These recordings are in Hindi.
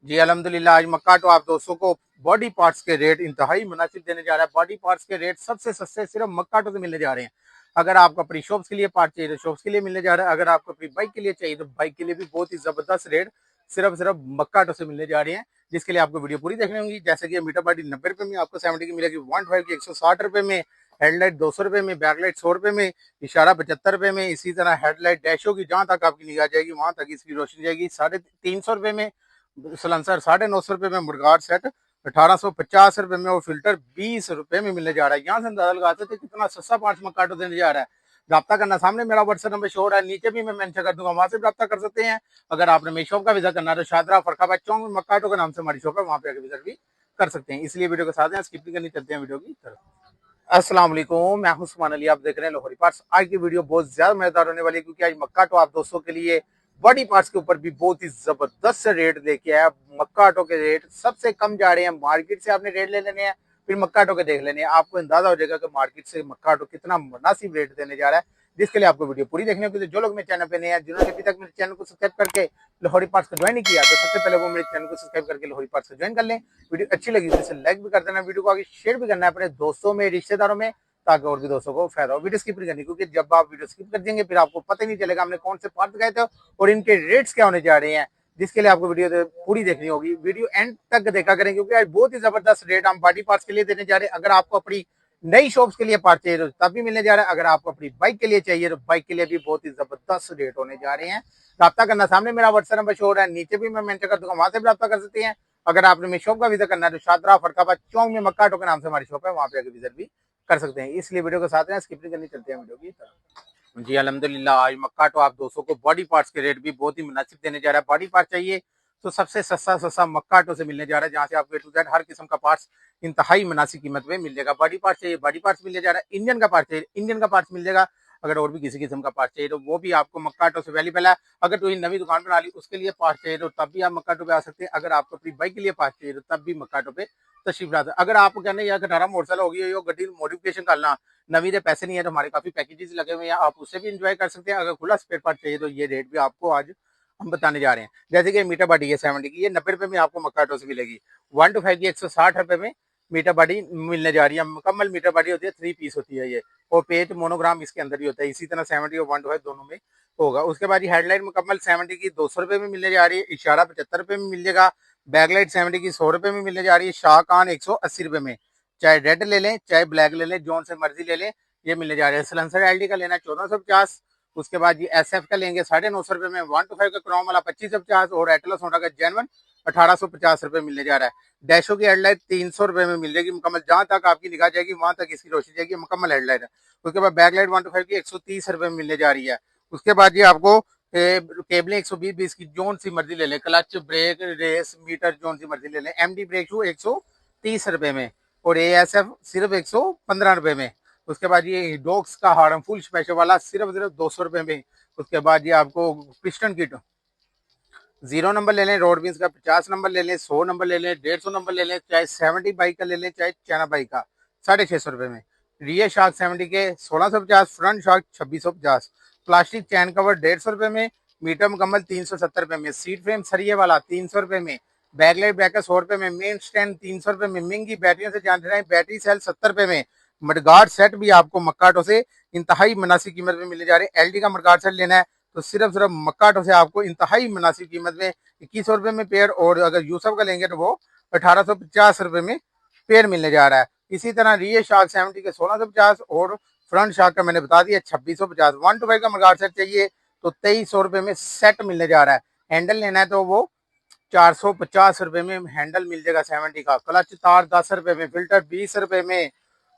जी अल्हम्दुलिल्लाह। आज मक्का तो आप दोस्तों को बॉडी पार्ट्स के रेट इंतहाई मुनासिब देने जा रहा है। बॉडी पार्ट्स के रेट सबसे सस्ते सिर्फ मक्का से मिलने जा रहे हैं। अगर आपको अपनी शॉप्स के लिए पार्ट चाहिए तो शॉप्स के लिए मिलने जा रहा है। अगर आपको अपनी बाइक के लिए चाहिए तो बाइक के लिए भी बहुत ही जबरदस्त रेट सिर्फ मक्का से मिलने जा रहे हैं, जिसके लिए आपको वीडियो पूरी देखनी होगी। जैसे कि मीटर बॉडी 90 रुपए में, आपको 70 की मिलेगी 125 की 160 रुपए में, हेडलाइट 200 रुपए में, बैकलाइट 100 रुपए में, इशारा 75 रुपए में। इसी तरह हेडलाइट डैश होगी, जहां तक आपकी निगाह जाएगी वहां तक इसकी रोशनी जाएगी 350 रुपए में। सलेंसर 950 रुपए में, मुर्गार सेट 1850 रुपए में और फिल्टर 20 रुपए में मिलने जा रहा है। यहाँ से अंदाजा लगाते थे कितना सस्ता पांच मकाटो देने जा रहा है। रब्ता करना, सामने मेरा व्हाट्सएप नंबर शो हो रहा है, नीचे भी मैं मेंशन कर दूंगा, वहां से रब्ता कर सकते हैं। अगर आपने मेरी शॉप का विजिट करना है तो शादरा फरखाबाद चौक में मकाटो के नाम से हमारी शॉप है, वहां पे आकर विजिट भी कर सकते हैं। इसलिए वीडियो के साथ हैं, स्किप नहीं करनी, चलते हैं वीडियो की तरफ। अस्सलाम वालेकुम, मैं हूं उस्मान अली, आप देख रहे हैं लाहौरी पार्ट्स। आज की वीडियो बहुत ज्यादा मजेदार होने वाली है, क्योंकि आज मक्का ऑटो आप दोस्तों के लिए बॉडी पार्ट्स के ऊपर भी बहुत ही जबरदस्त से रेट लेके आया। मक्का ऑटो के रेट सबसे कम जा रहे हैं। मार्केट से आपने रेट ले लेने हैं, फिर मक्का ऑटो के देख लेने हैं, आपको अंदाजा हो जाएगा कि मार्केट से मक्का ऑटो कितना मुनासिब रेट देने जा रहा है। जिसके लिए आपको वीडियो पूरी देखनी होगी। तो जो लोग मेरे चैनल पे नए हैं, जिन्होंने अभी तक मेरे चैनल को सब्सक्राइब करके लाहौरी पार्ट्स को ज्वाइन नहीं किया, तो सबसे पहले वो मेरे चैनल को सब्सक्राइब करके लाहौरी पार्ट्स को ज्वाइन कर लें। वीडियो अच्छी लगी तो इसे लाइक भी कर देना, वीडियो को आगे शेयर भी करना है अपने दोस्तों में, रिश्तेदारों में, ताकि और भी दोस्तों को फायदा हो। वीडियो स्किप नहीं करनी, क्योंकि जब आप वीडियो स्किप कर देंगे फिर आपको पता ही नहीं चलेगा हमने कौन से पार्ट दिखाए थे और इनके रेट्स क्या होने जा रहे हैं। जिसके लिए आपको वीडियो पूरी देखनी होगी, वीडियो एंड तक देखा करें, क्योंकि आज बहुत ही जबरदस्त रेट हम बॉडी पार्ट्स के लिए देने जा रहे हैं। अगर आपको अपनी नई शॉप्स के लिए पार्ट चाहिए तो तब भी मिलने जा रहा है। अगर आपको अपनी बाइक के लिए चाहिए तो बाइक के लिए भी बहुत ही जबरदस्त रेट होने जा रहे हैं। रब्ता करना, सामने मेरा व्हाट्सएप नंबर शो हो रहा है, नीचे भी मैं मेंशन कर दूंगा, वहां से भी रब्ता कर सकते हैं। अगर आपने मेरी शॉप का विजिट करना है तो शादरा फरखाबाद चौक में मक्का ऑटो के नाम से हमारी शॉप है, वहां पे आकर विजिट भी कर सकते हैं। इसलिए वीडियो के साथ हैं, स्किप नहीं करनी, चलते हैं वीडियो की तरफ। जी अल्हम्दुलिल्लाह। आज मक्का तो आप दोस्तों को बॉडी पार्ट्स के रेट भी बहुत ही मुनासिब देने जा रहा है। बॉडी पार्ट चाहिए तो सबसे सस्ता मक्का ऑटो से मिलने जा रहा है, जहाँ से आपको ए टू जेड हर किस्म का पार्ट्स इंतहाई मुनासिब कीमत में मिल जाएगा। बॉडी पार्ट चाहिए बॉडी पार्ट्स मिलने जा रहा है, इंजन का पार्ट चाहिए इंजन का पार्ट्स मिल जाएगा। अगर और भी किसी किस्म का पार्ट चाहिए तो वो भी आपको मक्का ऑटो से अवेलेबल है। अगर कोई नवी दुकान बना ली उसके लिए पार्ट चाहिए तो तब भी आप मक्का ऑटो पे आ सकते हैं। अगर आपको अपनी बाइक के लिए पार्ट चाहिए तो तब भी मक्का ऑटो पे तशरीफ ला सकते। अगर आपको कहना है यार 18 मोटरसाइकिल हो गई गड्डी मॉडिफिकेशन करना, नवी दे पैसे नहीं है, तो हमारे काफी पैकेजेस लगे हुए हैं, आप उससे भी इंजॉय कर सकते हैं। अगर खुला स्पेयर पार्ट चाहिए तो ये रेट भी आपको आज हम बताने जा रहे हैं। जैसे कि मीटर बॉडी है 70 की, ये 90 रुपए में आपको मक्का ऑटो से मिलेगी। 125 की 160 रुपए में मीटर बॉडी मिलने जा रही है। मुकम्मल मीटर बॉडी होती है, 3 पीस होती है ये, और पेज मोनोग्राम इसके अंदर ही होता है। इसी तरह 70 और 125 दोनों में होगा। उसके बाद ये हेडलाइट मुकम्मल 70 की 200 रुपए में मिलने जा रही है, इशारा 75 रुपए में मिल जाएगा, बैकलाइट 70 की 100 रुपए में मिलने जा रही है, शाहकान 180 रुपए में। चाहे रेड ले लें चाहे ब्लैक ले लें, जोन से मर्जी ले लें, ये मिलने जा रहे हैं। सलेंसर एलडी का लेना है 1450। उसके बाद ये एसएफ का लेंगे 950 रुपए में, 125 का क्रोम वाला 2550 और एटलस होंडा का जेनवन 1850 रुपए मिलने जा रहा है। डैशो की हेडलाइट 300 रुपए में मिल जाएगी मुकम्मल, जहां तक आपकी निगाह जाएगी वहां तक इसकी रोशनी जाएगी, मुकम्मल हेडलाइट है। उसके बाद बैकलाइट 125 की 130 रुपए में मिलने जा रही है। उसके बाद ये आपको केबलें 120 की जोन सी मर्जी ले लें, क्लच ब्रेक रेस मीटर जोन सी मर्जी ले लें। एमडी ब्रेक शू 130 रुपए में और एएसएफ सिर्फ 115 रुपए में। उसके बाद ये डॉग्स का हार्मफुल स्पेशल वाला सिर्फ 200 रुपए में। उसके बाद ये आपको पिस्टन किट 0 नंबर ले लें, रोड बीन्स का 50 नंबर ले लें, 100 नंबर ले लें, 150 नंबर ले लें, चाहे 70 बाइक का ले लें चाहे चाइना बाइक का 650 रुपए में। रियर शार्क 70 के 1650, फ्रंट शार्क 2650, प्लास्टिक चैन कवर 150 रुपए में, मीटर मुकम्मल 370 रुपए में, सीट फ्रेम सरिये वाला 300 रुपए में, बैकलाइट ब्रेकर 100 रुपए में, मेन स्टैंड 300 रुपए में, महंगी बैटरियों से जानते रहे, बैटरी सेल 70 रुपए में। मडगार्ड सेट भी आपको मक्का ऑटो से इंतहाई मुनासिब कीमत में मिलने जा रहे हैं। एलडी का मडगार्ड सेट लेना है तो सिर्फ मक्का ऑटो से आपको इंतहाई मुनासिब कीमत में 2100 रुपए में पेयर, और अगर यूसफ का लेंगे तो वो 1850 रुपए में पेयर मिलने जा रहा है। इसी तरह रियर शार्क 70 के 1650 और फ्रंट शार्क का मैंने बता दिया 2650। 125 का मडगार्ड सेट चाहिए तो 2300 रुपए में सेट मिलने जा रहा है। हैंडल लेना है तो वो 450 रुपए में हैंडल मिल जाएगा 70 का। क्लच तार 10 रुपए में, फिल्टर 20 रुपए में।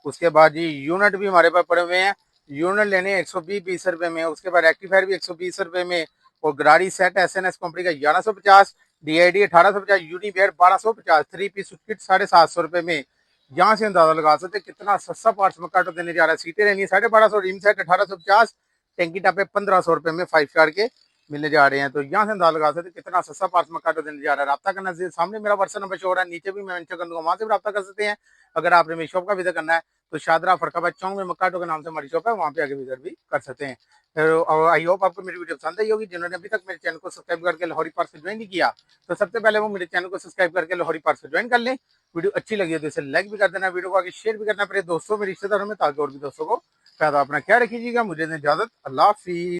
उसके बाद जी यूनिट भी हमारे पास पड़े हुए हैं, यूनिट लेने 120 रुपए में। उसके बाद रेक्टिफायर भी 120 रुपए में, और गरारी सेट एसएनएस कंपनी का 1150, डीआईडी 1850, यूनिवेयर 1250, 3 पीस किट 750 रुपए में। यहाँ से अंदाजा लगा सकते कितना सस्ता पार्ट्स में काटो देने जा रहा है। सीटें रहनी है 1250, रिम सेट 1850, टैंकी टापे 1500 रुपए में 5 स्टार के मिलने जा रहे हैं। तो यहाँ से अंदाजा लगा सकते हैं कितना सस्ता पार्स मकाटो देने जा रहा है। राब्ता करना सामने मेरा व्हाट्सएप नंबर शो हो रहा है, नीचे भी मैं मेंशन कर दूंगा, वहां से भी राब्ता कर सकते हैं। अगर आपने मेरी शॉप का विजिट करना है तो शादरा फरखाबाद चौक में मकाटो के नाम से हमारी शॉप है, वहाँ पे आगे विजिट भी कर सकते हैं। और आई होप आपको मेरी वीडियो पसंद आई होगी। जिन्होंने अभी तक मेरे चैनल को सब्सक्राइब करके लाहौरी पार्स ज्वाइन नहीं किया तो सबसे पहले वो मेरे चैनल को सब्सक्राइब करके लाहौरी पार्स ज्वाइन कर लें। वीडियो अच्छी लगी है तो इसे लाइक भी कर देना, वीडियो को आगे शेयर भी करना अपने दोस्तों में, रिश्तेदारों में, ताकि और भी दोस्तों को फायदा। अपना ख्याल रखिएगा। मुझे इजाजत, अल्लाह हाफिज।